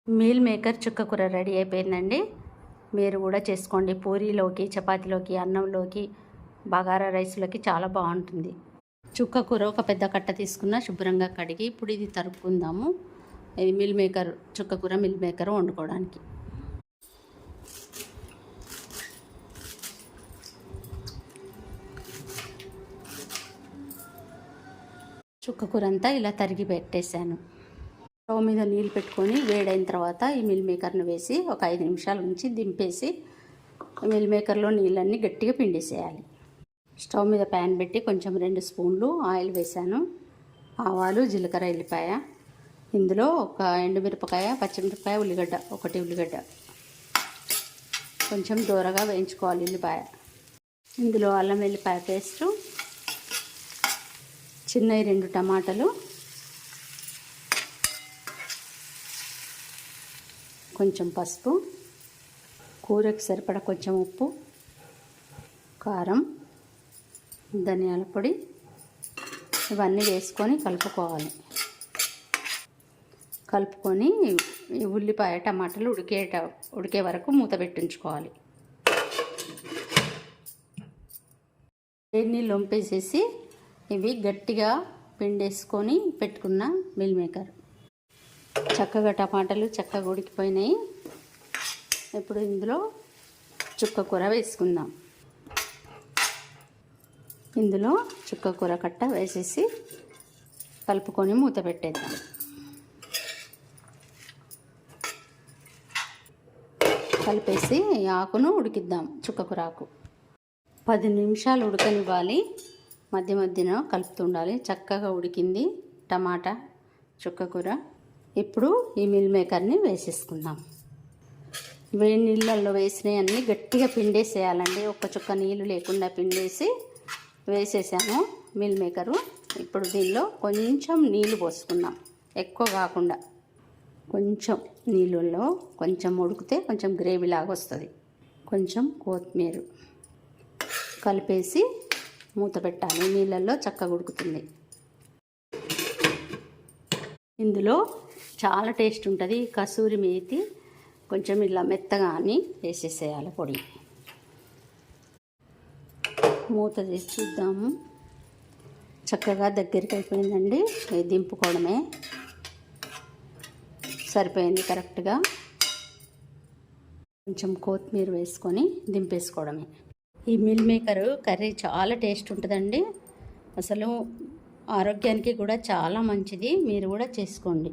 Meal maker చుక్క కూర ready అయిపోయిందండి. మీరు కూడా చేసుకోండి. పూరీలోకి, చపాతీలోకి, అన్నంలోకి, బగారా రైస్లోకి చాలా బాగుంటుంది. చుక్క కూర ఒక పెద్ద కట్ట తీసుకున్న శుభ్రంగా కడిగి ఇప్పుడు ఇది తరుపుకుందాము. ఇది మిల్ మేకర్ చుక్క కూర మిల్ మేకర్ వండుకోవడానికి. చుక్క కూర అంతా ఇలా తరిగి పెట్టేశాను. స్టవ్ మీద నీళ్ళు పెట్టుకొని వేడైన తర్వాత ఈ మిల్ మేకర్ను వేసి ఒక 5 నిమిషాల నుంచి దింపేసి మిల్ మేకర్లో నీళ్ళన్నీ గట్టిగా పిండేసేయాలి. స్టవ్ మీద ప్యాన్ పెట్టి కొంచెం 2 స్పూన్లు ఆయిల్ వేసాను. ఆవాలు, జీలకర్ర, ఎల్లిపాయ, ఇందులో ఒక ఎండుమిరపకాయ, పచ్చిమిరపకాయ, ఉల్లిగడ్డ, 1 ఉల్లిగడ్డ కొంచెం దూరగా వేయించుకోవాలి. ఉల్లిపాయ, ఇందులో అల్లం వెల్లిపాయ పేస్టు, చిన్నవి 2 టమాటాలు, కొంచెం పసుపు, కూరకు సరిపడా కొంచెం ఉప్పు, కారం, ధనియాల పొడి ఇవన్నీ వేసుకొని కలుపుకోవాలి. కలుపుకొని ఉల్లిపాయ టమాటాలు ఉడికే వరకు మూత పెట్టించుకోవాలి. వేడి నీళ్ళు వంపేసేసి ఇవి గట్టిగా పిండేసుకొని పెట్టుకున్న మిల్ మేకర్. చక్కగా టమాటాలు చక్కగా ఉడికిపోయినాయి. ఇప్పుడు ఇందులో చుక్క కూర వేసుకుందాం. ఇందులో చుక్క కూర కట్ట వేసేసి కలుపుకొని మూత పెట్టేద్దాం. కలిపేసి ఆకును ఉడికిద్దాం. చుక్క కూర ఆకు 10 నిమిషాలు ఉడకనివ్వాలి. మధ్య మధ్యన కలుపుతుండాలి. చక్కగా ఉడికింది టమాటా చుక్క కూర. ఇప్పుడు ఈ మిల్ మేకర్ని వేసేసుకుందాం. వేడి నీళ్ళల్లో వేసినవన్నీ గట్టిగా పిండేసేయాలండి. ఒక్క చుక్క నీళ్ళు లేకుండా పిండేసి వేసేసాను మిల్ మేకరు. ఇప్పుడు దీనిలో కొంచెం నీళ్ళు పోసుకుందాం, ఎక్కువ కాకుండా. కొంచెం నీళ్ళల్లో కొంచెం ఉడికితే కొంచెం గ్రేవీ లాగా వస్తుంది. కొంచెం కొత్తిమీర కలిపేసి మూత పెట్టాలి. నీళ్ళల్లో చక్కగా ఉడుకుతుంది. ఇందులో చాలా టేస్ట్ ఉంటుంది. కసూరి మేతి కొంచెం ఇలా మెత్తగా అని వేసేసేయాలి పొడి. మూత తీసి చూద్దాము. చక్కగా దగ్గరికి అయిపోయిందండి. దింపుకోవడమే, సరిపోయింది కరెక్ట్గా. కొంచెం కొత్తిమీర వేసుకొని దింపేసుకోవడమే. ఈ మిల్ మేకర్ కర్రీ చాలా టేస్ట్ ఉంటుందండి. అసలు ఆరోగ్యానికి కూడా చాలా మంచిది. మీరు కూడా చేసుకోండి.